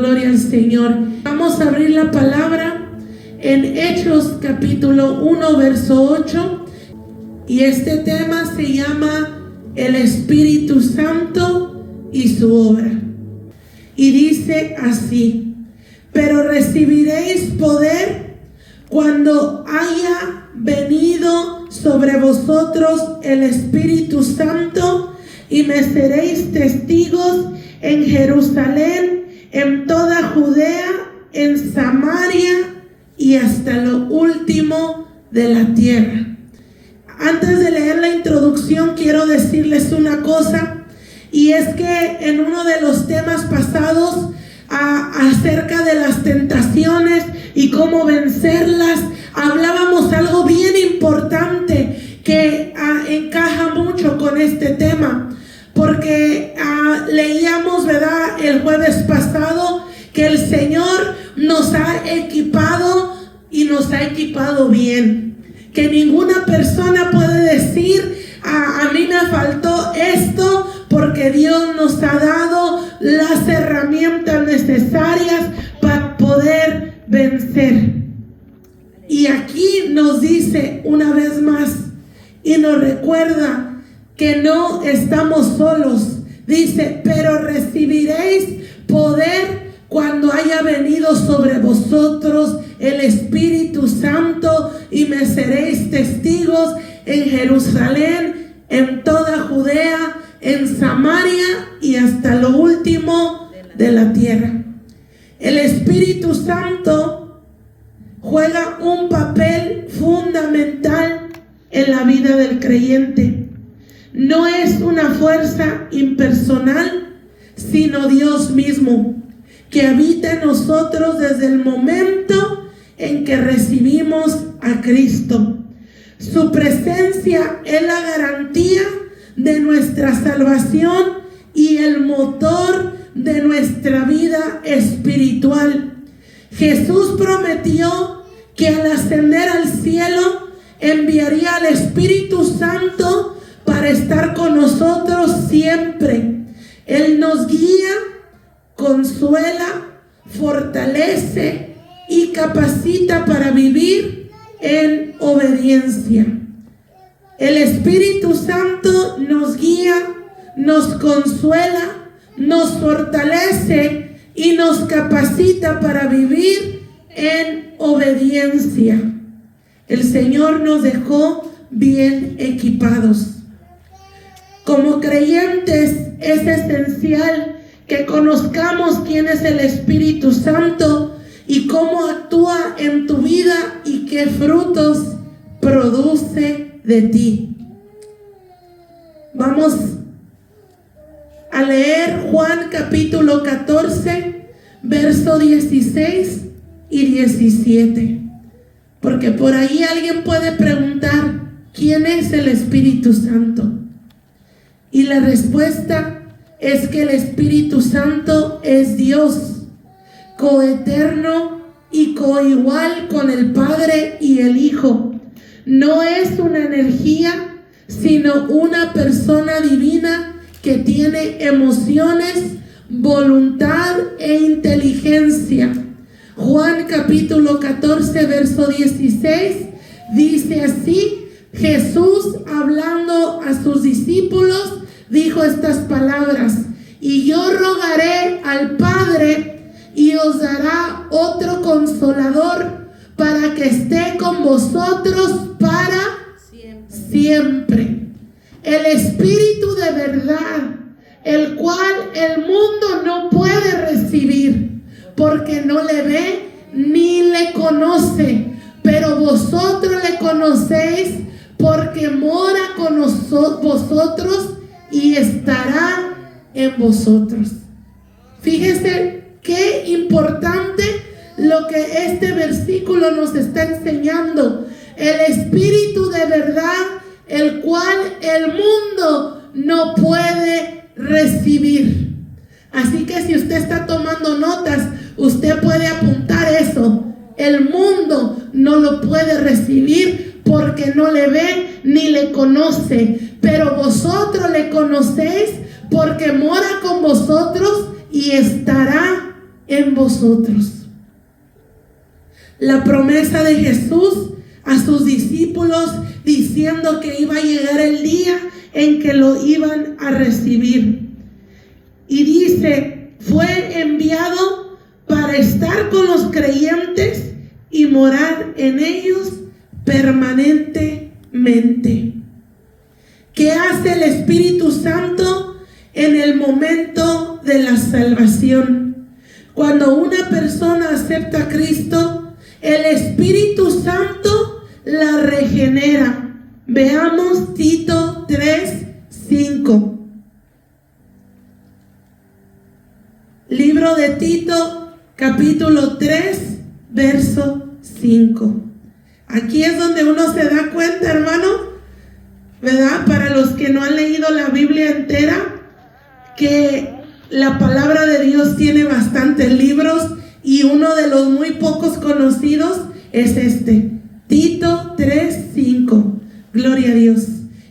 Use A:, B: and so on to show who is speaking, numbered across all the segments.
A: Gloria al Señor. Vamos a abrir la palabra en Hechos capítulo 1 verso 8, y este tema se llama el Espíritu Santo y su obra, y dice así: pero recibiréis poder cuando haya venido sobre vosotros el Espíritu Santo, y me seréis testigos en Jerusalén, en toda Judea, en Samaria y hasta lo último de la tierra. Antes de leer la introducción, quiero decirles una cosa, y es que en uno de los temas pasados acerca de las tentaciones y cómo vencerlas, hablábamos algo bien importante que encaja mucho con este tema, porque leíamos, ¿verdad?, el jueves pasado, que el Señor nos ha equipado y nos ha equipado bien, que ninguna persona puede decir a mí me faltó esto, porque Dios nos ha dado las herramientas necesarias para poder vencer. Y aquí nos dice una vez más y nos recuerda que no estamos solos. Dice: pero recibiréis poder cuando haya venido sobre vosotros el Espíritu Santo, y me seréis testigos en Jerusalén, en toda Judea, en Samaria y hasta lo último de la tierra. El Espíritu Santo juega un papel fundamental en la vida del creyente. No es una fuerza impersonal, sino Dios mismo, que habita en nosotros desde el momento en que recibimos a Cristo. Su presencia es la garantía de nuestra salvación y el motor de nuestra vida espiritual. Jesús prometió que al ascender al cielo enviaría al Espíritu Santo para estar con nosotros siempre. Él nos guía, consuela, fortalece y capacita para vivir en obediencia. El Espíritu Santo nos guía, nos consuela, nos fortalece y nos capacita para vivir en obediencia. El Señor nos dejó bien equipados. Como creyentes es esencial que conozcamos quién es el Espíritu Santo y cómo actúa en tu vida y qué frutos produce de ti. Vamos a leer Juan capítulo 14, verso 16 y 17, porque por ahí alguien puede preguntar: ¿quién es el Espíritu Santo? Y la respuesta es que el Espíritu Santo es Dios, coeterno y coigual con el Padre y el Hijo. No es una energía, sino una persona divina que tiene emociones, voluntad e inteligencia. Juan capítulo 14, verso 16 dice así: Jesús, hablando a sus discípulos, dijo estas palabras: y yo rogaré al Padre, y os dará otro consolador, para que esté con vosotros para siempre. El Espíritu de verdad, el cual el mundo no puede recibir, porque no le ve ni le conoce, pero vosotros le conocéis, porque mora con vosotros y estará en vosotros. Fíjese qué importante lo que este versículo nos está enseñando. El Espíritu de verdad, el cual el mundo no puede recibir. Así que si usted está tomando notas, usted puede apuntar eso. El mundo no lo puede recibir porque no le ve ni le conoce, pero vosotros le conocéis porque mora con vosotros y estará en vosotros. La promesa de Jesús a sus discípulos diciendo que iba a llegar el día en que lo iban a recibir. Y dice, fue enviado para estar con los creyentes y morar en ellos permanentemente. ¿Qué hace el Espíritu Santo en el momento de la salvación? Cuando una persona acepta a Cristo, el Espíritu Santo la regenera. Veamos Tito 3:5. Libro de Tito, capítulo 3, verso 5. Aquí es donde uno se da cuenta, hermano, ¿verdad? Para los que no han leído la Biblia entera, que la palabra de Dios tiene bastantes libros y uno de los muy pocos conocidos es este, Tito 3:5. Gloria a Dios.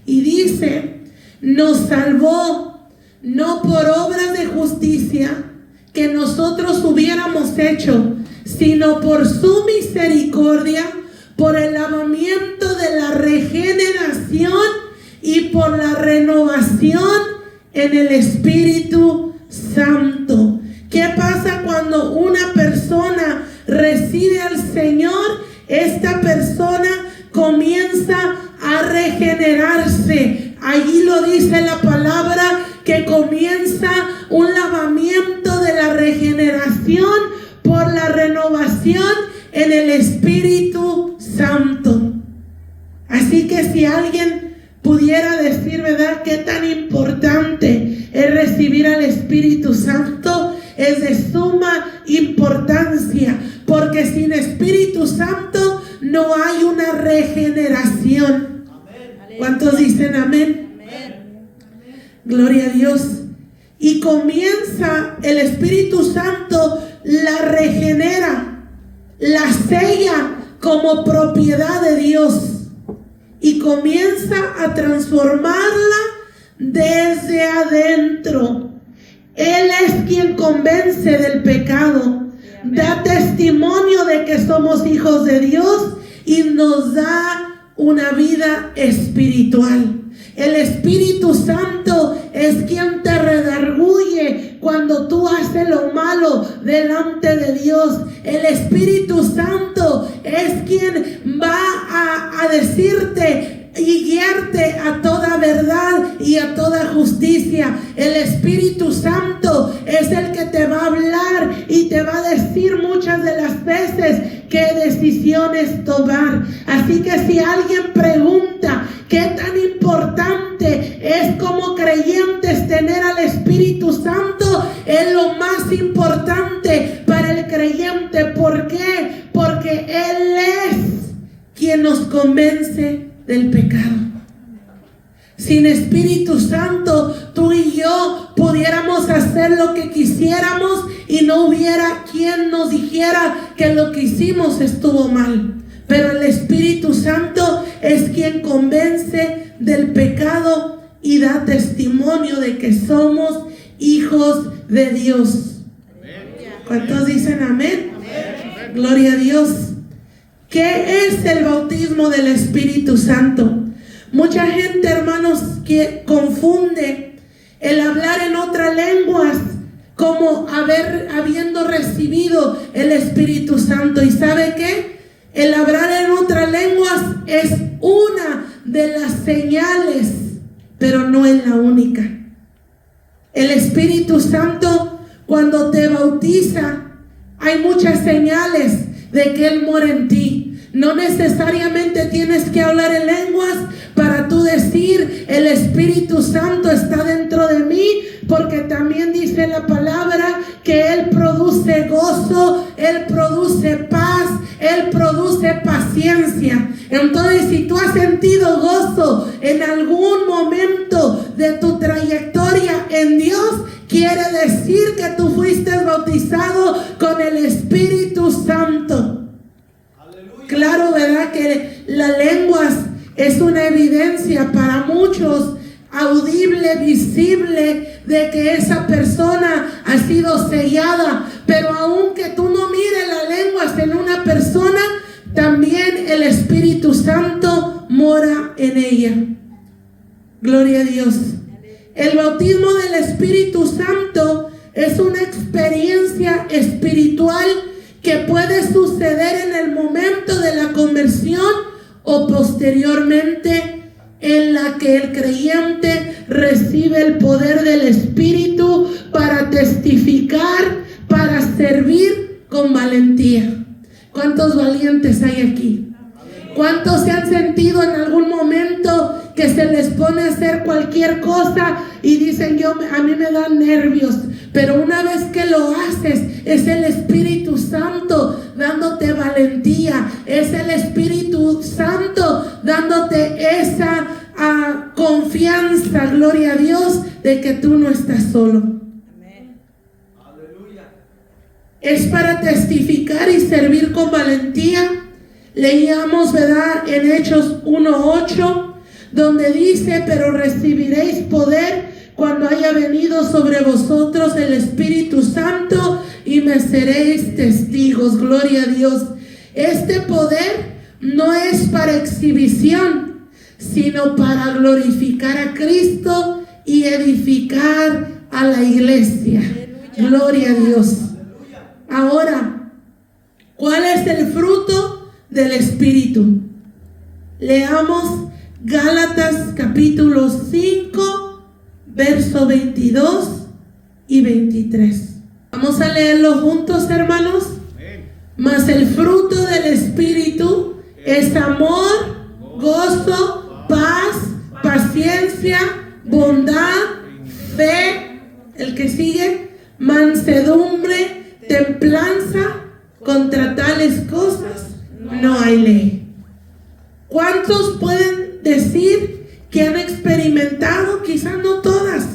A: Y dice, nos salvó no por obras de justicia que nosotros hubiéramos hecho, sino por su misericordia, por el lavamiento de la regeneración y por la renovación en el Espíritu Santo. ¿Qué pasa cuando una persona recibe al Señor? Esta persona comienza a regenerarse. Allí lo dice la palabra, que comienza un lavamiento de la regeneración por la renovación en el Espíritu Santo. Así que si alguien pudiera decir, ¿verdad?, qué tan importante es recibir al Espíritu Santo, es de suma importancia, porque sin Espíritu Santo no hay una regeneración. ¿Cuántos dicen amén? Gloria a Dios. Y comienza el Espíritu Santo, la regenera, la sella como propiedad de Dios y comienza a transformarla desde adentro. Él es quien convence del pecado, da testimonio de que somos hijos de Dios y nos da una vida espiritual. El Espíritu Santo es quien te redarguye cuando tú haces lo malo delante de Dios. El Espíritu Santo es quien va a decirte y guiarte a toda verdad y a toda justicia. El Espíritu Santo es el que te va a hablar y te va a decir muchas de las veces qué decisiones tomar. Así que si alguien pregunta qué tan importante es como creyentes tener al Espíritu Santo, es lo más importante para el creyente. ¿Por qué? Porque Él es quien nos convence del pecado. Sin Espíritu Santo, tú y yo pudiéramos hacer lo que quisiéramos y no hubiera quien nos dijera que lo que hicimos estuvo mal. Pero el Espíritu Santo es quien convence del pecado y da testimonio de que somos hijos de Dios. ¿Cuántos dicen amén? Gloria a Dios. ¿Qué es el bautismo del Espíritu Santo? Mucha gente, hermanos, que confunde el hablar en otras lenguas como habiendo recibido el Espíritu Santo. ¿Y sabe qué? El hablar en otras lenguas es una de las señales, pero no es la única. El Espíritu Santo, cuando te bautiza, hay muchas señales de que Él mora en ti. No necesariamente tienes que hablar en lenguas para tú decir, el Espíritu Santo está dentro de mí, porque también dice la palabra que Él produce gozo, Él produce paz, Él produce paciencia. Entonces, si tú has sentido gozo en algún momento de tu trayectoria en Dios, quiere decir que tú fuiste bautizado con el Espíritu Santo. Claro, ¿verdad? Que las lenguas es una evidencia para muchos, audible, visible, de que esa persona ha sido sellada. Pero aunque tú no mires las lenguas en una persona, también el Espíritu Santo mora en ella. Gloria a Dios. El bautismo del Espíritu Santo es una experiencia espiritual que puede suceder en el momento de la conversión o posteriormente, en la que el creyente recibe el poder del Espíritu para testificar, para servir con valentía. ¿Cuántos valientes hay aquí? ¿Cuántos se han sentido en algún momento que se les pone a hacer cualquier cosa y dicen, a mí me dan nervios? Pero una vez que lo haces, es el Espíritu Santo dándote valentía, es el Espíritu Santo dándote esa confianza, gloria a Dios, de que tú no estás solo. Amén. Aleluya. Es para testificar y servir con valentía. Leíamos, ¿verdad?, en Hechos 1:8, donde dice: pero recibiréis poder cuando haya venido sobre vosotros el Espíritu Santo y me seréis testigos. Gloria a Dios. Este poder no es para exhibición, sino para glorificar a Cristo y edificar a la iglesia. Gloria a Dios. Ahora, ¿cuál es el fruto del Espíritu? Leamos Gálatas capítulo 5, verso 22 y 23. Vamos a leerlo juntos, hermanos. Mas el fruto del Espíritu es amor, gozo, paz, paciencia, bondad, fe, el que sigue, mansedumbre, templanza. Contra tales cosas no hay ley. ¿Cuántos pueden decir que han experimentado, quizás no todas,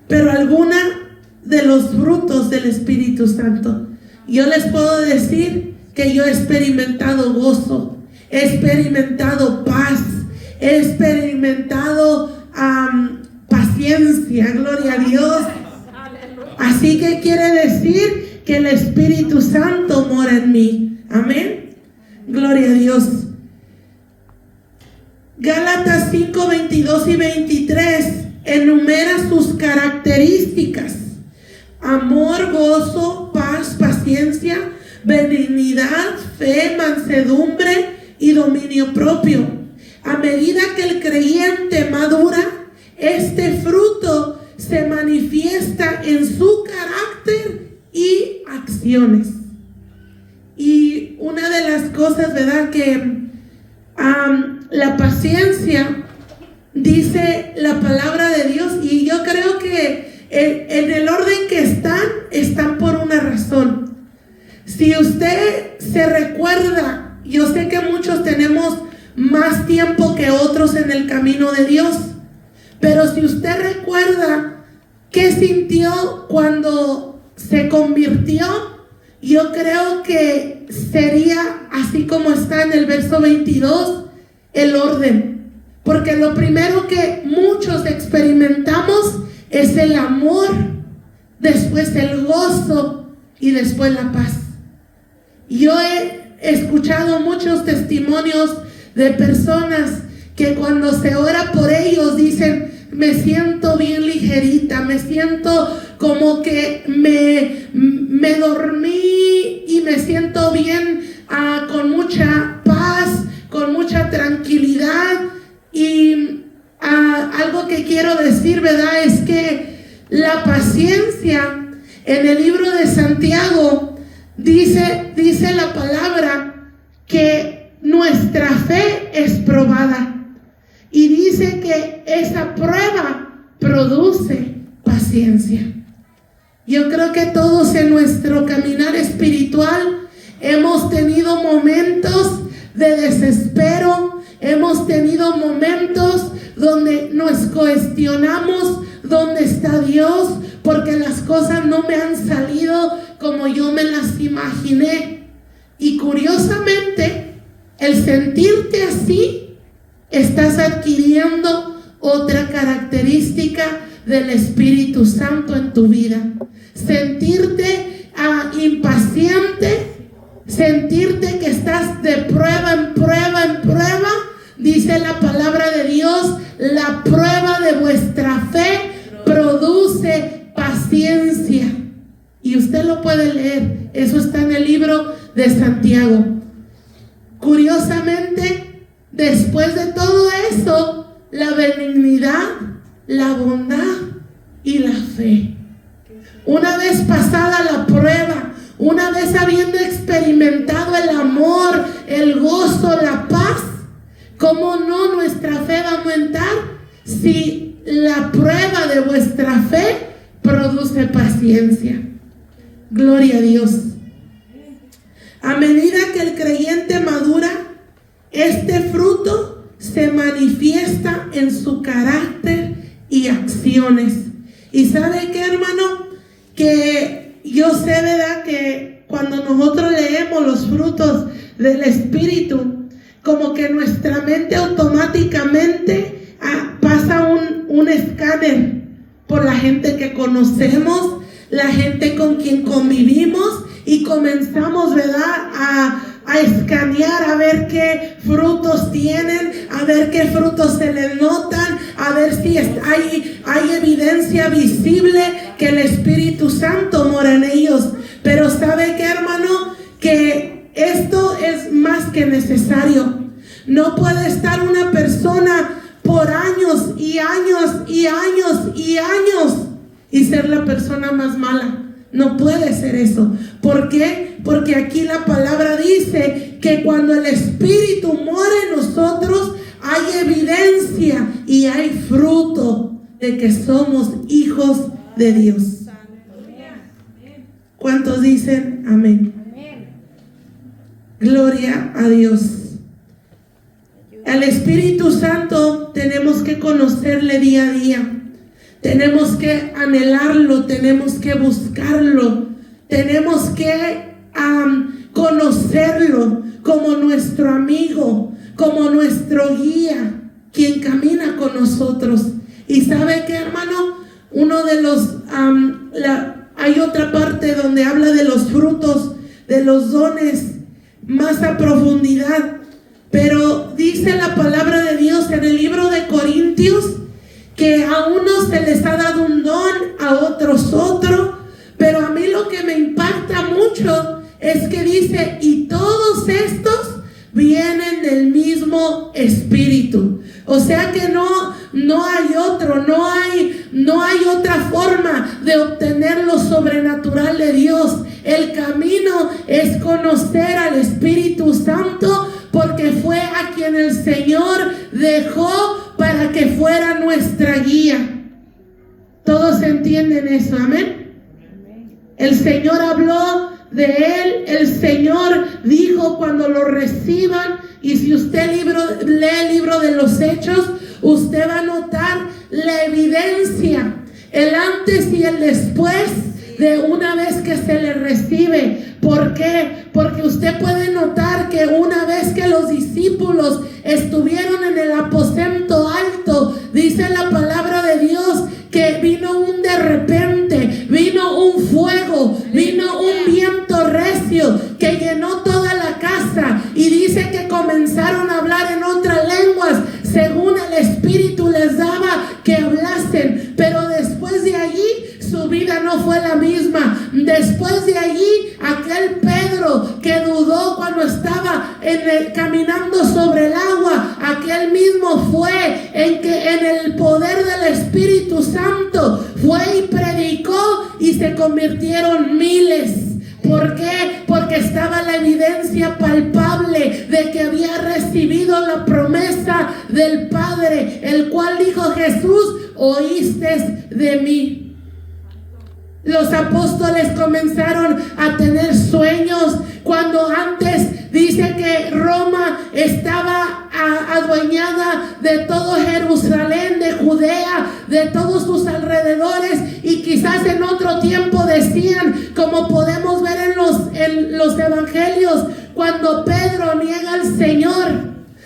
A: pero alguna de los frutos del Espíritu Santo? Yo les puedo decir que yo he experimentado gozo, he experimentado paz, he experimentado paciencia, gloria a Dios. Así que quiere decir que el Espíritu Santo mora en mí. Amén. Gloria a Dios. Gálatas 5, 22 y 23 enumera sus características: amor, gozo, paz, paciencia, benignidad, fe, mansedumbre y dominio propio. A medida que el creyente madura, este fruto se manifiesta en su carácter y acciones. Y una de las cosas, ¿verdad?, que la paciencia, dice la palabra de Dios, y yo creo que en el orden que están por una razón. Si usted se recuerda, yo sé que muchos tenemos más tiempo que otros en el camino de Dios, pero si usted recuerda qué sintió cuando se convirtió, yo creo que sería así como está en el verso 22, el orden. Porque lo primero que muchos experimentamos es el amor, después el gozo y después la paz. Yo he escuchado muchos testimonios de personas que cuando se ora por ellos dicen: me siento bien ligerita, me siento como que me dormí y me siento bien, con mucha paz, con mucha tranquilidad. Y algo que quiero decir, ¿verdad?, es que la paciencia, en el libro de Santiago, dice la palabra que nuestra fe es probada. Y dice que esa prueba produce paciencia. Yo creo que todos en nuestro caminar espiritual hemos tenido momentos de desespero, hemos tenido momentos donde nos cuestionamos dónde está Dios, porque las cosas no me han salido como yo me las imaginé. Y curiosamente, el sentirte así, estás adquiriendo otra característica del Espíritu Santo en tu vida. Sentirte impaciente, sentirte que estás de prueba en prueba en prueba. Dice la palabra de Dios, la prueba de vuestra fe produce paciencia. Y usted lo puede leer, eso está en el libro de Santiago. Curiosamente, después de todo eso, la benignidad, la bondad y la fe. Una vez pasada la prueba, una vez habiendo experimentado el amor, el gozo, la paz, ¿cómo no nuestra fe va a aumentar? Si la prueba de vuestra fe produce paciencia. Gloria a Dios. A medida que el creyente madura, este fruto se manifiesta en su carácter y acciones. Y ¿sabe qué, hermano? Que yo sé, ¿verdad?, que cuando nosotros leemos los frutos del Espíritu, como que nuestra mente automáticamente pasa un escáner por la gente que conocemos, la gente con quien convivimos, y comenzamos, ¿verdad?, a escanear, a ver qué frutos tienen, a ver qué frutos se les notan, a ver si hay evidencia visible que el Espíritu Santo mora en ellos. Pero ¿sabe qué, hermano? Que esto es más que necesario. No puede estar una persona por años y años y años y años y ser la persona más mala. No puede ser eso. ¿Por qué? Porque aquí la palabra dice que cuando el Espíritu mora en nosotros, hay evidencia y hay fruto de que somos hijos de Dios. ¿Cuántos dicen amén? Gloria a Dios. Al Espíritu Santo tenemos que conocerle día a día. Tenemos que anhelarlo, tenemos que buscarlo, tenemos que conocerlo como nuestro amigo, como nuestro guía, quien camina con nosotros. Y ¿sabe qué, hermano? Uno de los, hay otra parte donde habla de los frutos, de los dones, más a profundidad. Pero dice la palabra de Dios en el libro de Corintios, que a unos se les ha dado un don, a otros otro, pero a mí lo que me impacta mucho es que dice, y todos estos vienen del mismo Espíritu. O sea que no hay otro, no hay otra forma de obtener lo sobrenatural de Dios. El camino es conocer al Espíritu Santo, porque fue a quien el Señor dejó para que fuera nuestra guía. ¿Todos entienden eso? Amén. El Señor habló de Él, el Señor dijo cuando lo reciban, y si usted lee el libro de los Hechos, usted va a notar la evidencia, el antes y el después de una vez que se le recibe. ¿Por qué? Porque usted puede notar que una vez que los discípulos estuvieron en el aposento alto, dice la palabra de Dios que vino un de repente, vino un fuego, vino un viento recio que llenó toda la casa, y dice que comenzaron a hablar en otras lenguas según el Espíritu les daba que hablasen. Pero después de allí su vida no fue la misma. Después de allí, aquel Pedro que dudó cuando estaba caminando sobre el agua, aquel mismo fue en el poder del Espíritu Santo, fue y predicó, y se convirtieron miles. ¿Por qué? Porque estaba la evidencia palpable de que había recibido la promesa del Padre, el cual dijo Jesús, oíste de mí. Los apóstoles comenzaron a tener sueños cuando antes dice que Roma estaba adueñada de todo Jerusalén, de Judea, de todos sus alrededores, y quizás en otro tiempo decían, como podemos ver en los evangelios, cuando Pedro niega al Señor,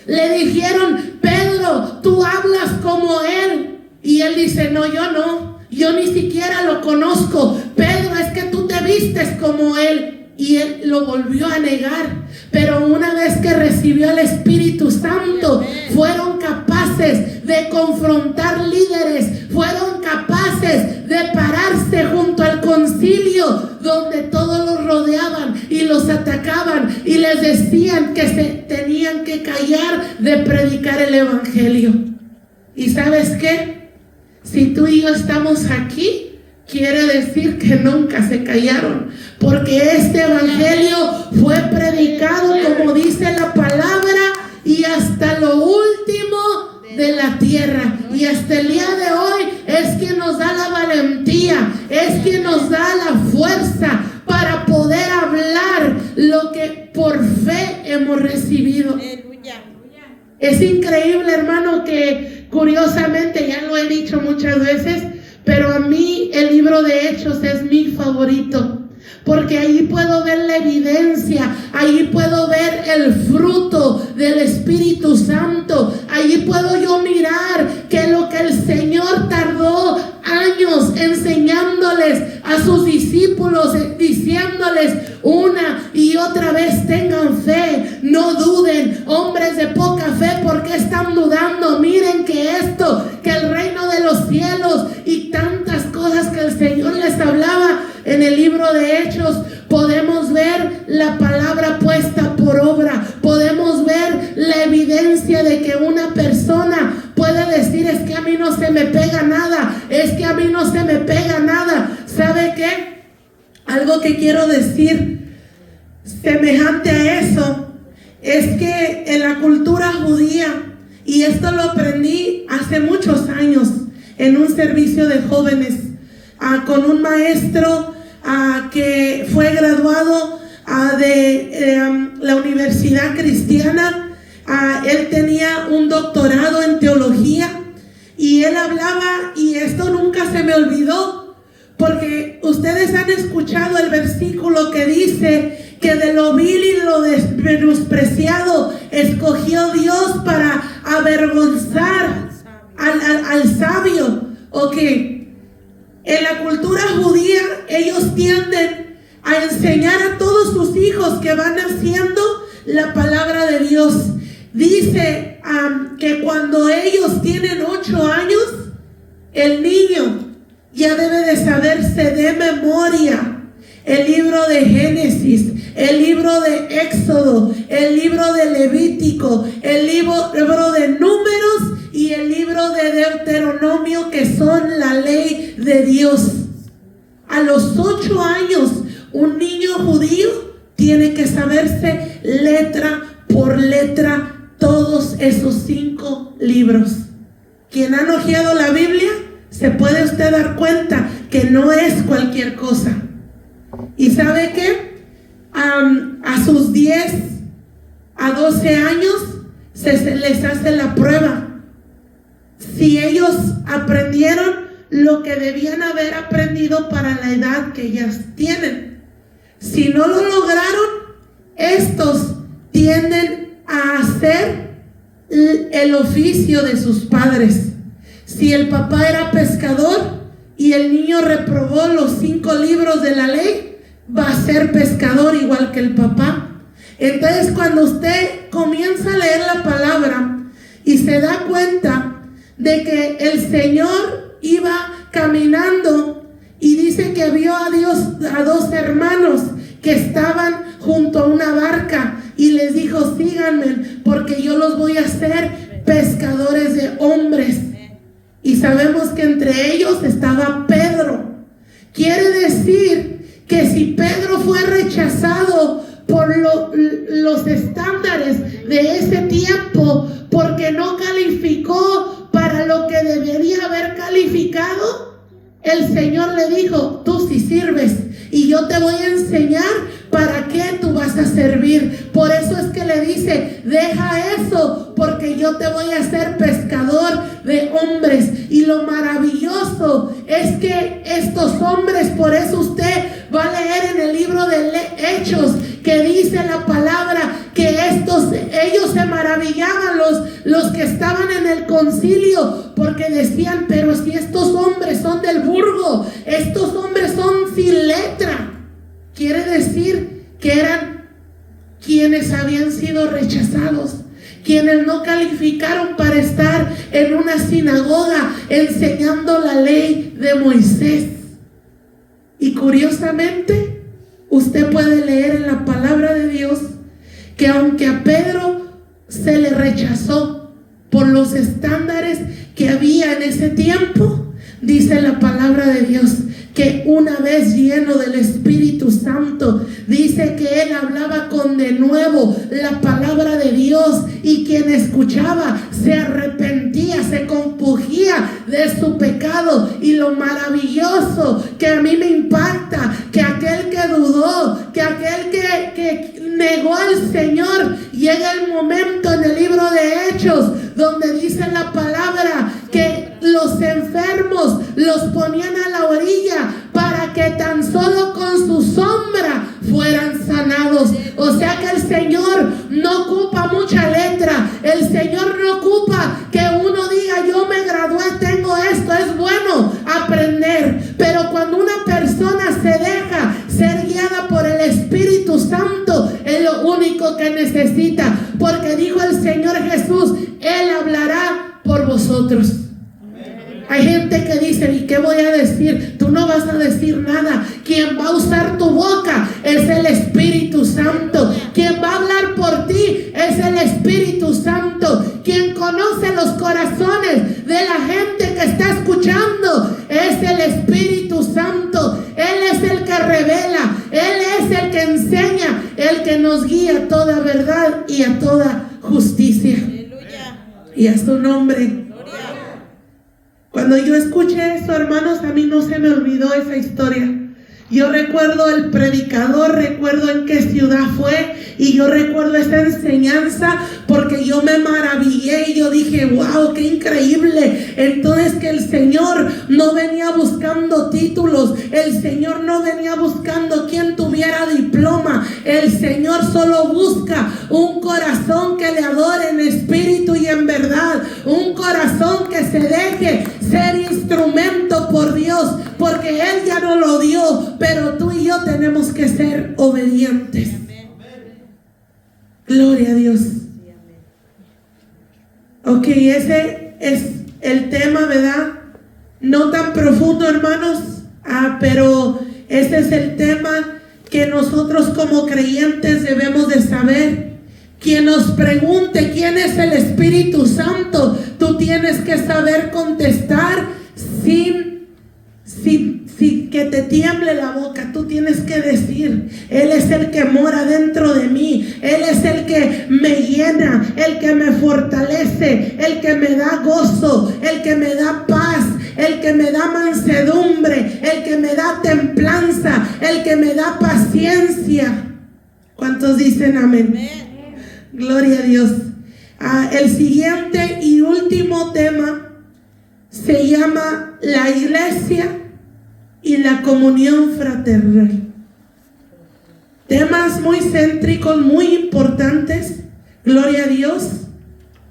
A: le dijeron, Pedro, tú hablas como él, y él dice, no, yo no. yo ni siquiera lo conozco. Pedro, es que tú te vistes como él. Y él lo volvió a negar. Pero una vez que recibió el Espíritu Santo, fueron capaces de confrontar líderes, fueron capaces de pararse junto al concilio donde todos los rodeaban y los atacaban y les decían que se tenían que callar de predicar el Evangelio. ¿Y sabes qué? Si tú y yo estamos aquí, quiere decir que nunca se callaron, porque este evangelio fue predicado como dice la palabra y hasta lo último de la tierra. Y hasta el día de hoy es quien nos da la valentía, es quien nos da la fuerza para poder hablar lo que por fe hemos recibido. Es increíble, hermano, que curiosamente, ya lo he dicho muchas veces, pero a mí el libro de Hechos es mi favorito, porque ahí puedo ver la evidencia, ahí puedo ver el fruto del Espíritu Santo, ahí puedo yo mirar que lo que el Señor tardó años enseñándoles a sus discípulos, diciéndoles una y otra vez: tengan fe, no duden, hombres de poca fe, ¿por qué están dudando? Miren que esto, que el reino de los cielos y tantas cosas que el Señor les hablaba en el libro de Hechos. Podemos ver la palabra puesta por obra, podemos ver la evidencia de que una persona puede decir: es que a mí no se me pega nada, es que a mí no se me pega nada. ¿Sabe qué? Algo que quiero decir semejante a eso es que en la cultura judía, y esto lo aprendí hace muchos años en un servicio de jóvenes, con un maestro que fue graduado de la Universidad Cristiana. Él tenía un doctorado en teología y él hablaba, y esto nunca se me olvidó, porque ustedes han escuchado el versículo que dice que de lo vil y lo menospreciado escogió Dios para avergonzar al sabio. Ok, en la cultura judía ellos tienden a enseñar a todos sus hijos que van naciendo la palabra de Dios. Dice que cuando ellos tienen 8 años, el niño ya debe de saberse de memoria el libro de Génesis, el libro de Éxodo, el libro de Levítico, el libro de Números y el libro de Deuteronomio, que son la ley de Dios. A los 8 años, un niño judío tiene que saberse letra por letra todos esos 5 libros. Quien ha hojeado la Biblia, se puede usted dar cuenta que no es cualquier cosa. ¿Y sabe qué? A sus 10 a 12 años se les hace la prueba. Si ellos aprendieron lo que debían haber aprendido para la edad que ellas tienen. Si no lo lograron, estos tienden a hacer el oficio de sus padres. Si el papá era pescador y el niño reprobó los 5 libros de la ley, va a ser pescador igual que el papá. Entonces, cuando usted comienza a leer la palabra y se da cuenta de que el Señor iba caminando y dice que vio a 2 hermanos que estaban junto a una barca y les dijo: síganme, porque yo los voy a hacer pescadores de hombres. Y sabemos que entre ellos estaba Pedro. Quiere decir que si Pedro fue rechazado por los estándares de ese tiempo, porque no calificó para lo que debería haber calificado, el Señor le dijo: tú sí sirves y yo te voy a enseñar para qué tú vas a servir. Por eso es que le dice: deja eso, porque yo te voy a hacer pescador de hombres. Y lo maravilloso es que estos hombres, por eso usted va a leer en el libro de Hechos que dice la palabra que ellos se maravillaron maravillaban los que estaban en el concilio, porque decían, pero si estos hombres son del burgo, estos hombres son sin letra. Quiere decir que eran quienes habían sido rechazados, quienes no calificaron para estar en una sinagoga enseñando la ley de Moisés. Y curiosamente, usted puede leer en la palabra de Dios que aunque a Pedro se le rechazó por los estándares que había en ese tiempo, dice la palabra de Dios que una vez lleno del Espíritu Santo, dice que él hablaba con denuedo la palabra de Dios, y quien escuchaba se arrepentía, se compungía de su pecado. Y lo maravilloso que a mí me impacta, que aquel que dudó, que aquel que negó al Señor, llega el momento en el libro de Hechos donde dice la palabra que los enfermos los ponían a la orilla para que tan solo con su sombra fueran sanados. O sea que el Señor no ocupa mucha letra, el Señor no ocupa que uno diga yo me gradué, tengo esto. Es bueno aprender, pero cuando una persona se deja ser guiada por el Espíritu Santo, es lo único que necesita, porque dijo el Señor Jesús, Él hablará por vosotros. Hay gente que dice, ¿y qué voy a decir? Tú no vas a decir nada. Quien va a usar tu boca es el Espíritu Santo. Quien va a hablar por ti es el Espíritu Santo. Quien conoce los corazones de la gente que está escuchando es el Espíritu Santo. Él es el que revela, Él es el que enseña, el que nos guía a toda verdad y a toda justicia. Y a su nombre. Cuando yo escuché eso, hermanos, a mí no se me olvidó esa historia. Yo recuerdo el predicador, recuerdo en qué ciudad fue, y yo recuerdo esa enseñanza porque yo me maravillé y yo dije, wow, qué increíble. Entonces que el Señor no venía buscando títulos, el Señor no venía buscando quien tuviera diploma, el Señor solo busca un corazón que le adore en espíritu y en verdad, un corazón que se deje ser instrumento por Dios, porque Él ya no lo dio, pero tú y yo tenemos que ser obedientes. Gloria a Dios. Ok, ese es el tema, ¿verdad? No tan profundo, hermanos, pero ese es el tema que nosotros como creyentes debemos de saber. Quien nos pregunte quién es el Espíritu Santo, tú tienes que saber contestar sin que te tiemble la boca. Tú tienes que decir, Él es el que mora dentro de mí, Él es el que me llena, el que me fortalece, el que me da gozo, el que me da paz, el que me da mansedumbre, el que me da templanza, el que me da paciencia. ¿Cuántos dicen amén? Gloria a Dios. El siguiente y último tema se llama la iglesia y la comunión fraternal. Temas muy céntricos, muy importantes. Gloria a Dios.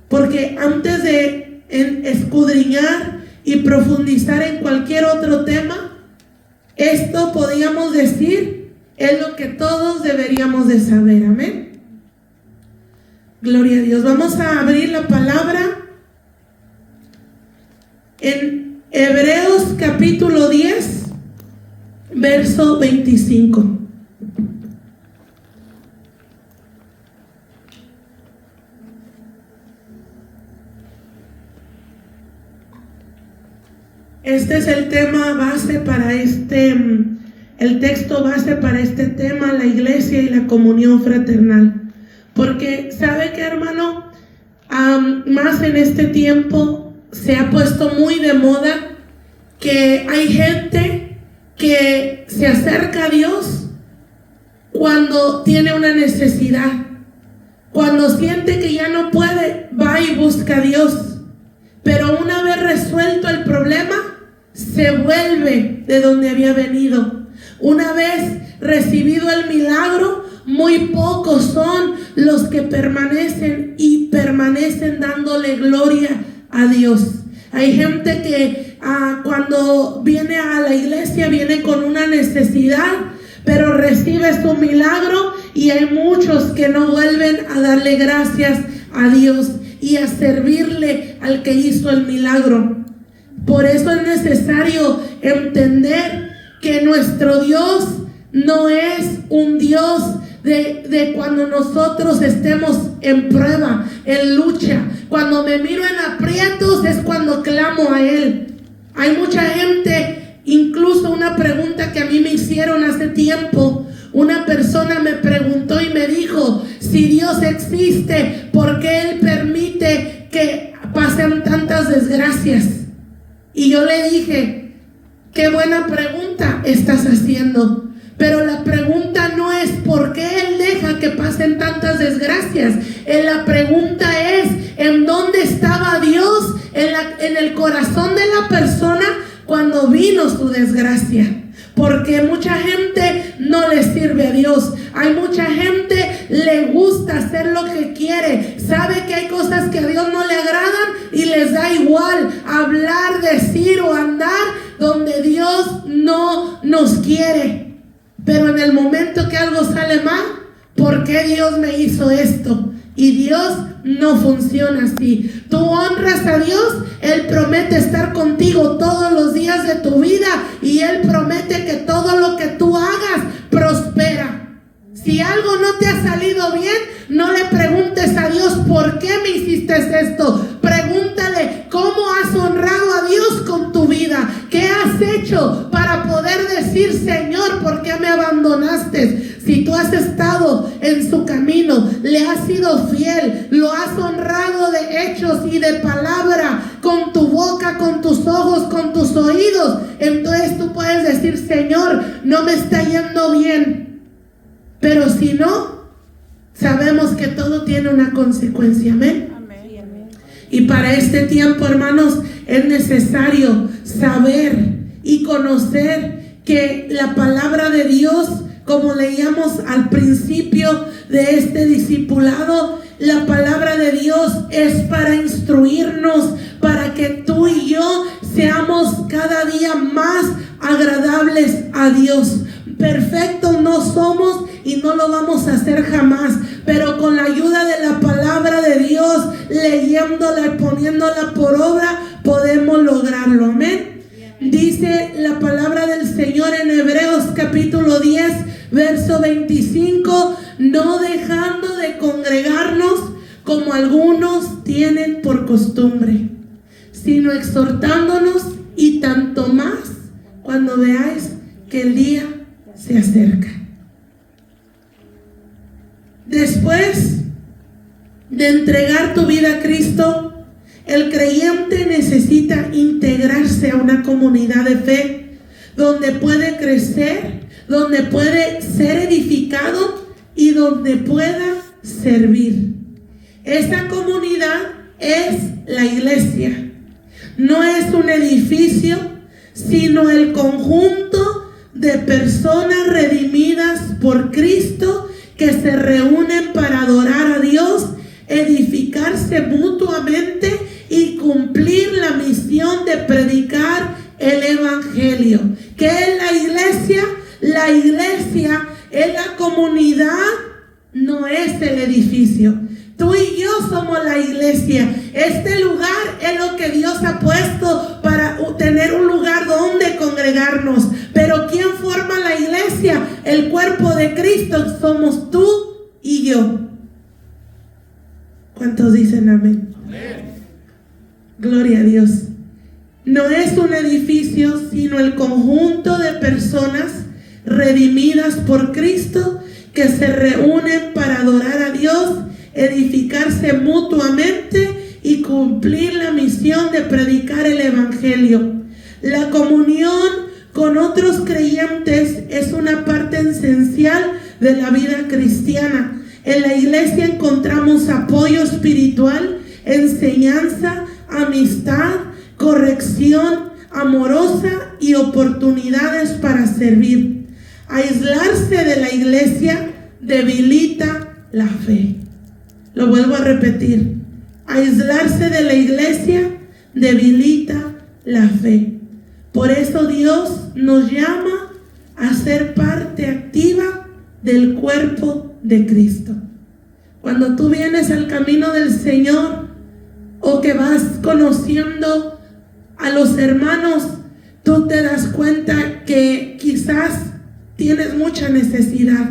A: Porque antes de escudriñar y profundizar en cualquier otro tema, esto podríamos decir es lo que todos deberíamos de saber. Amén. Gloria a Dios. Vamos a abrir la palabra en Hebreos capítulo 10, verso 25. Este es el tema base para el texto base para este tema, la iglesia y la comunión fraternal. Porque, ¿sabe qué, hermano? Más en este tiempo se ha puesto muy de moda que hay gente que se acerca a Dios cuando tiene una necesidad. Cuando siente que ya no puede, va y busca a Dios. Pero una vez resuelto el problema, se vuelve de donde había venido. Una vez recibido el milagro, muy pocos son los que permanecen y permanecen dándole gloria a Dios. Hay gente que cuando viene a la iglesia viene con una necesidad, pero recibe su milagro, y hay muchos que no vuelven a darle gracias a Dios y a servirle al que hizo el milagro. Por eso es necesario entender que nuestro Dios no es un Dios de cuando nosotros estemos en prueba, en lucha. Cuando me miro en aprietos es cuando clamo a Él. Hay mucha gente, incluso una pregunta que a mí me hicieron hace tiempo. Una persona me preguntó y me dijo: si Dios existe, ¿por qué Él permite que pasen tantas desgracias? Y yo le dije: qué buena pregunta estás haciendo. Pero la pregunta no es por qué Él deja que pasen tantas desgracias. La pregunta es: ¿en dónde estaba Dios en el corazón de la persona cuando vino su desgracia? Porque mucha gente no le sirve a Dios. Hay mucha gente le gusta hacer lo que quiere. Sabe que hay cosas que a Dios no le agradan y les da igual hablar, decir o andar donde Dios no nos quiere. Pero en el momento que algo sale mal, ¿por qué Dios me hizo esto? Y Dios no funciona así. Tú honras a Dios, Él promete estar contigo todos los días de tu vida, y Él promete que todo lo que tú hagas prospera. Si algo no te ha salido bien, no le preguntes a Dios ¿por qué me hiciste esto? Pregúntale ¿cómo has honrado a Dios con tu vida? ¿Qué has hecho para poder decir: Señor, ¿por qué me abandonaste? Si tú has estado en su camino, le has sido fiel, lo has honrado de hechos y de palabra, con tu boca, con tus ojos, con tus oídos, entonces tú puedes decir: Señor, no me está yendo bien. Pero si no, sabemos que todo tiene una consecuencia. Amén. Y para este tiempo, hermanos, es necesario saber y conocer que la palabra de Dios, como leíamos al principio de este discipulado, la palabra de Dios es para instruirnos, para que tú y yo seamos cada día más agradables a Dios. Perfectos no somos y no lo vamos a hacer jamás, pero con la ayuda de la palabra de Dios, leyéndola y poniéndola por obra, podemos lograrlo. Amén. Dice la palabra del Señor en Hebreos capítulo 10, verso 25: no dejando de congregarnos como algunos tienen por costumbre, sino exhortándonos, y tanto más cuando veáis que el día se acerca. Después de entregar tu vida a Cristo, el creyente necesita integrarse a una comunidad de fe donde puede crecer, donde puede ser edificado y donde pueda servir. Esta comunidad es la iglesia. No es un edificio, sino el conjunto de personas redimidas por Cristo que se reúnen para adorar a Dios, edificarse mutuamente y cumplir la misión de predicar el evangelio. ¿Qué es la iglesia? La iglesia es la comunidad, no es el edificio. Tú y yo somos la iglesia. Este lugar es lo que Dios ha puesto para tener un lugar donde congregarnos. Pero ¿quién forma la iglesia? El cuerpo de Cristo somos tú y yo. ¿Cuántos dicen amén? Amén. Gloria a Dios. No es un edificio, sino el conjunto de personas redimidas por Cristo que se reúnen para adorar a Dios, edificarse mutuamente y cumplir la misión de predicar el evangelio. La comunión con otros creyentes es una parte esencial de la vida cristiana. En la iglesia encontramos apoyo espiritual, enseñanza, amistad, corrección amorosa y oportunidades para servir. Aislarse de la iglesia debilita la fe. Lo vuelvo a repetir. Aislarse de la iglesia debilita la fe. Por eso Dios nos llama a ser parte activa del cuerpo de Cristo. Cuando tú vienes al camino del Señor o que vas conociendo a los hermanos, tú te das cuenta que quizás tienes mucha necesidad.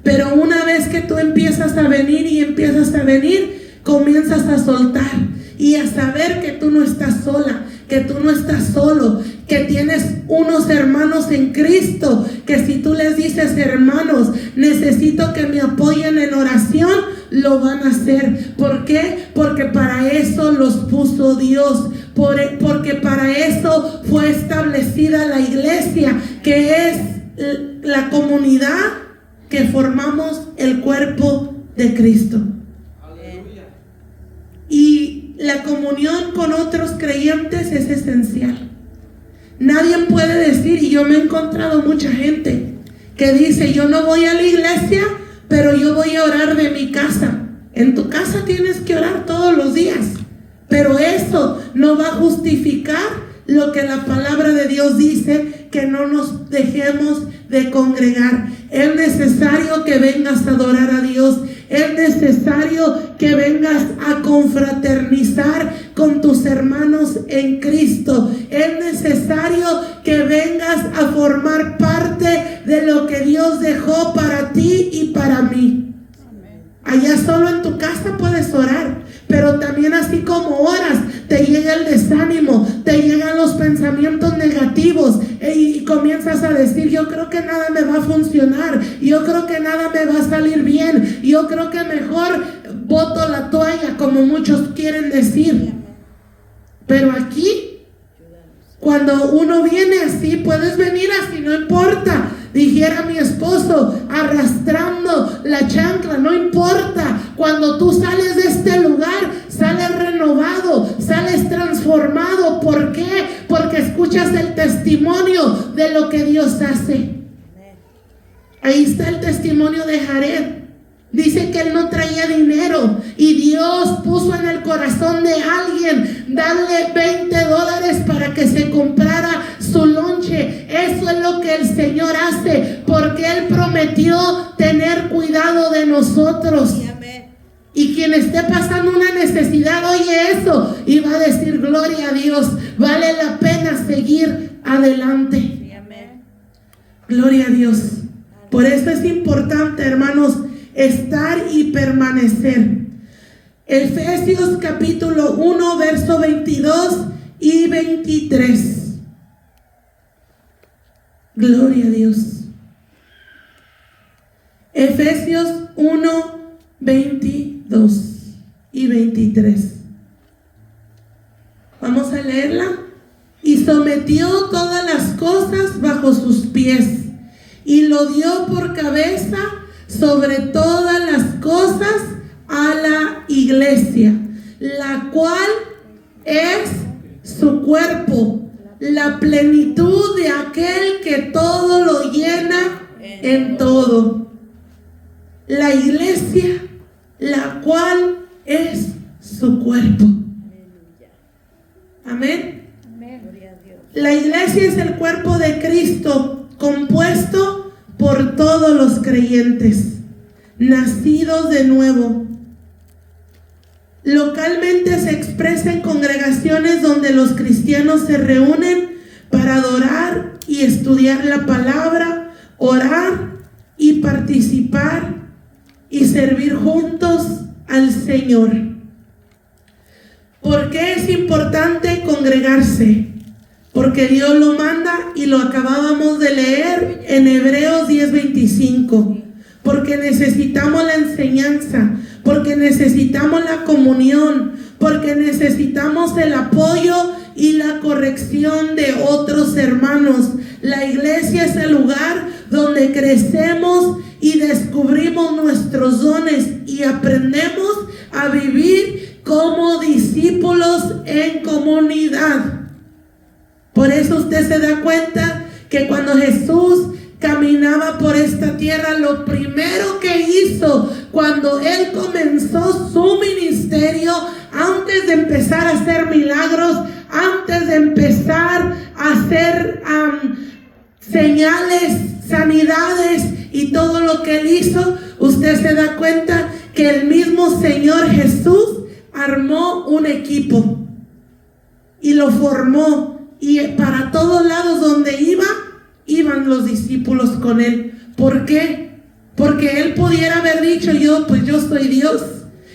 A: Pero una vez que tú empiezas a venir, comienzas a soltar y a saber que tú no estás sola, que tú no estás solo, que tienes unos hermanos en Cristo, que si tú les dices: hermanos, necesito que me apoyen en oración, lo van a hacer. ¿Por qué? Porque para eso los puso Dios, porque para eso fue establecida la iglesia, que es la comunidad que formamos el cuerpo de Cristo. Aleluya. Y la comunión con otros creyentes es esencial. Nadie puede decir, y yo me he encontrado mucha gente que dice: yo no voy a la iglesia, pero yo voy a orar de mi casa. En tu casa tienes que orar todos los días, pero eso no va a justificar lo que la palabra de Dios dice, que no nos dejemos de congregar. Es necesario que vengas a adorar a Dios. Es necesario que vengas a confraternizar con tus hermanos en Cristo. Es necesario que vengas a formar parte de lo que Dios dejó para ti y para mí. Allá solo en tu casa puedes orar, pero también así como oras, te llega el desánimo, te llegan los pensamientos negativos y comienzas a decir: yo creo que nada me va a funcionar, yo creo que nada me va a salir bien, yo creo que mejor boto la toalla, como muchos quieren decir. Pero aquí, cuando uno viene así, puedes venir así, no importa. Dijera mi esposo, arrastrando la chancla, no importa. Cuando tú sales de este lugar, sales renovado, sales transformado. ¿Por qué? Porque escuchas el testimonio de lo que Dios hace. Ahí está el testimonio de Jared. Dice que él no traía dinero y Dios puso en el corazón de alguien darle $20 para que se comprara su lonche. Eso es lo que el Señor hace, porque Él prometió tener cuidado de nosotros. Y quien esté pasando una necesidad oye eso y va a decir: gloria a Dios, vale la pena seguir adelante. Gloria a Dios. Por eso es importante, hermanos, estar y permanecer. Efesios capítulo 1, verso 22 y 23. Gloria a Dios. Efesios 1, 22 y 23. Vamos a leerla. Y sometió todas las cosas bajo sus pies, y lo dio por cabeza sobre todas las cosas a la iglesia, la cual es su cuerpo, la plenitud de aquel que todo lo llena en todo. La iglesia, la cual es su cuerpo. Amén. La iglesia es el cuerpo de Cristo, compuesto por todos los creyentes, nacidos de nuevo. Localmente se expresa en congregaciones donde los cristianos se reúnen para adorar y estudiar la palabra, orar y participar y servir juntos al Señor. ¿Por qué es importante congregarse? Porque Dios lo manda y lo acabábamos de leer en Hebreos 10:25. Porque necesitamos la enseñanza, porque necesitamos la comunión, porque necesitamos el apoyo y la corrección de otros hermanos. La iglesia es el lugar donde crecemos y descubrimos nuestros dones y aprendemos a vivir como discípulos en comunidad. Por eso usted se da cuenta que cuando Jesús caminaba caminaba por esta tierra, lo primero que hizo cuando él comenzó su ministerio, antes de empezar a hacer milagros, antes de empezar a hacer señales, sanidades y todo lo que él hizo, usted se da cuenta que el mismo Señor Jesús armó un equipo y lo formó, y para todos lados donde iban los discípulos con él. ¿Por qué? Porque él pudiera haber dicho, yo soy Dios,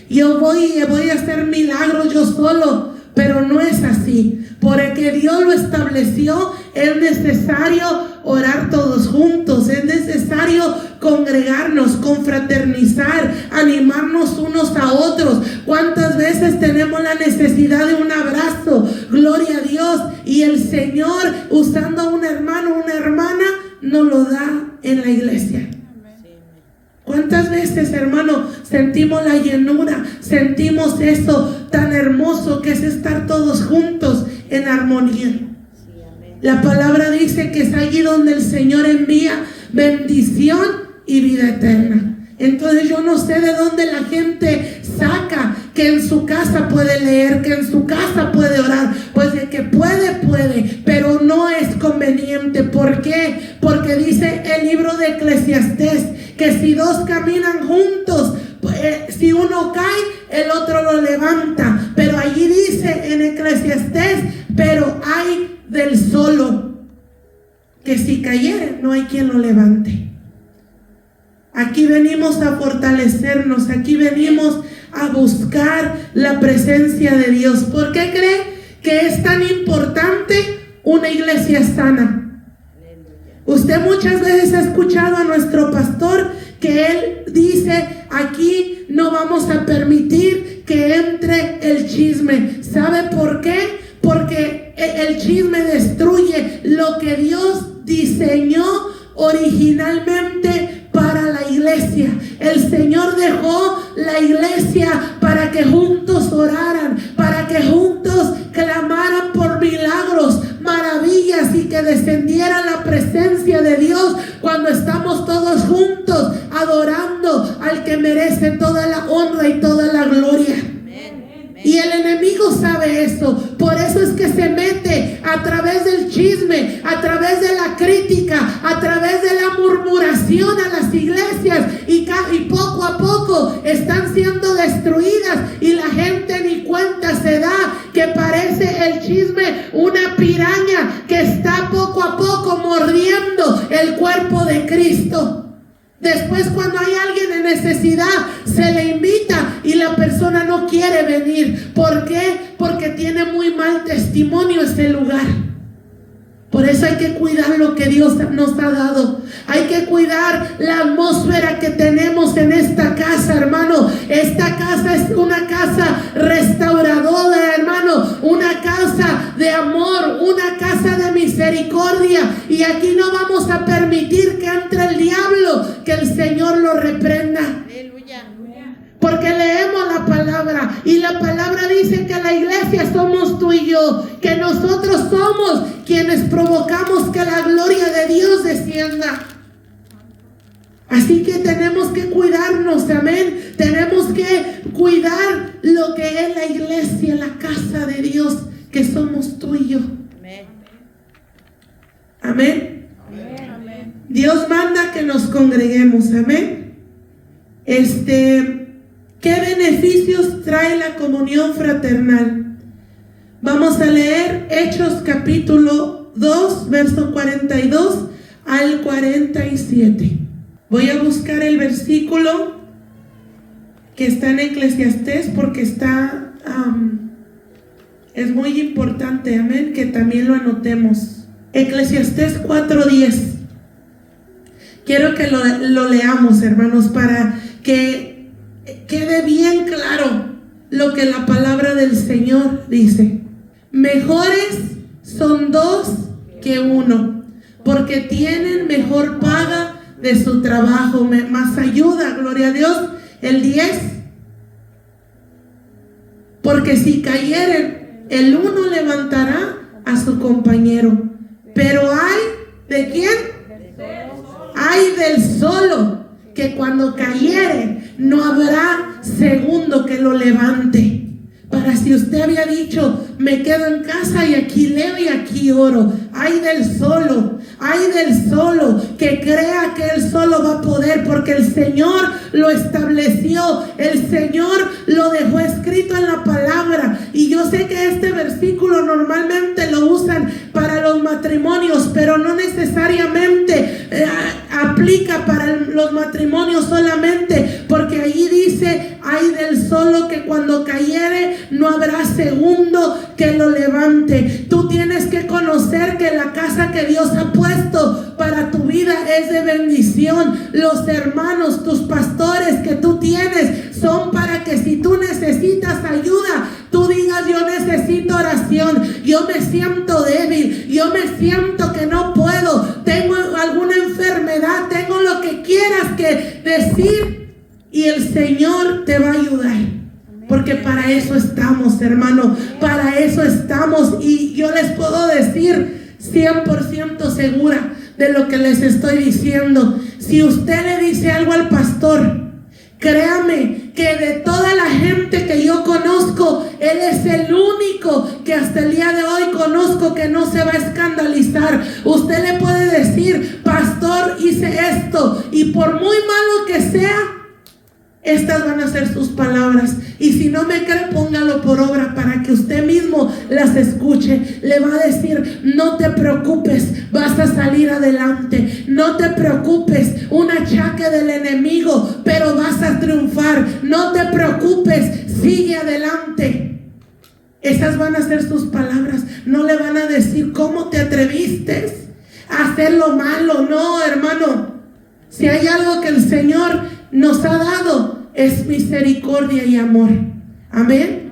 A: yo voy a hacer milagros yo solo, pero no es así. Porque Dios lo estableció, es necesario orar todos juntos, es necesario congregarnos, confraternizar, animarnos unos a otros. ¿Cuántas veces tenemos la necesidad de un abrazo? Gloria a Dios. Y el Señor, usando a un hermano, una hermana, nos lo da en la iglesia. ¿Cuántas veces, hermano, sentimos la llenura, sentimos eso tan hermoso que es estar todos juntos en armonía? La palabra dice que es allí donde el Señor envía bendición y vida eterna. Entonces yo no sé de dónde la gente saca que en su casa puede leer, que en su casa puede orar. Pues de que puede, pero no es conveniente. ¿Por qué? Porque dice el libro de Eclesiastés que si dos caminan juntos, si uno cae, el otro lo levanta. Pero allí dice en Eclesiastés, pero hay del solo, que si cayere no hay quien lo levante. Aquí venimos a fortalecernos, aquí venimos a buscar la presencia de Dios. ¿Por qué cree que es tan importante una iglesia sana? Usted muchas veces ha escuchado a nuestro pastor que él dice, aquí no vamos a permitir que entre el chisme. ¿Sabe por qué? Porque el chisme destruye lo que Dios diseñó originalmente para la iglesia. El Señor dejó la iglesia para que juntos oraran, para que juntos clamaran por milagros, maravillas, y que descendiera la presencia de Dios cuando estamos todos juntos adorando al que merece toda la honra y toda la gloria. Y el enemigo sabe eso. Por eso es que se mete a través del chisme, a través de la crítica, a través de la murmuración a las iglesias. Y poco a poco están siendo destruidas. Y la gente ni cuenta se da que parece el chisme una piraña que está poco a poco mordiendo el cuerpo de Cristo. Después, cuando hay alguien en necesidad, se le invita y la persona no quiere venir. ¿Por qué? Porque tiene muy mal testimonio ese lugar. Por eso hay que cuidar lo que Dios nos ha dado. Hay que cuidar la atmósfera que tenemos en esta casa, hermano. Esta casa es una casa restauradora, hermano. Una casa de amor, una casa de misericordia. Y aquí no vamos a permitir que entre el diablo, que el Señor lo reprenda. Porque leemos la palabra y la palabra dice que la iglesia somos tú y yo, que nosotros somos quienes provocamos que la gloria de Dios descienda. Así que tenemos que cuidarnos, amén. Tenemos que cuidar lo que es la iglesia, la casa de Dios, que somos tú y yo. Amén. Amén. Dios manda que nos congreguemos, amén. ¿Qué beneficios trae la comunión fraternal? Vamos a leer Hechos capítulo 2, verso 42 al 47. Voy a buscar el versículo que está en Eclesiastés porque es muy importante, amén, que también lo anotemos. Eclesiastés 4:10. Quiero que lo leamos, hermanos, para que quede bien claro lo que la palabra del Señor dice. Mejores son dos que uno, porque tienen mejor paga de su trabajo, más ayuda, gloria a Dios. El 10. Porque si cayeren, el uno levantará a su compañero. Pero hay, ¿de quién? Ay del solo, que cuando cayere no habrá segundo que lo levante. Para si usted había dicho, me quedo en casa y aquí leo y aquí oro. Ay del solo que crea que él solo va a poder, porque el Señor lo estableció, el Señor lo dejó escrito en la palabra. Y yo sé que este versículo normalmente lo usan para los matrimonios, pero no necesariamente aplica para los matrimonios solamente, porque allí dice, ay del solo que cuando cayere no habrá segundo que lo levante. Tú tienes que conocer que la casa que Dios ha puesto para tu vida es de bendición. Los hermanos, tus pastores que tú tienes son para que si tú necesitas ayuda, tú digas, yo necesito oración, yo me siento débil, yo me siento que no puedo, tengo alguna enfermedad, tengo lo que quieras que decir, y el Señor te va a ayudar. Porque para eso estamos, hermano, para eso estamos. Y yo les puedo decir 100% segura de lo que les estoy diciendo. Si usted le dice algo al pastor, créame que de toda la gente que yo conozco, él es el único que hasta el día de hoy conozco que no se va a escandalizar. Usted le puede decir, pastor, hice esto, y por muy malo que sea, estas van a ser sus palabras. Y si no me cree, póngalo por obra para que usted mismo las escuche. Le va a decir, no te preocupes, vas a salir adelante. No te preocupes, un achaque del enemigo, pero vas a triunfar. No te preocupes, sigue adelante. Esas van a ser sus palabras. No le van a decir, ¿cómo te atreviste a hacer lo malo? No, hermano. Si hay algo que el Señor nos ha dado, es misericordia y amor. Amén.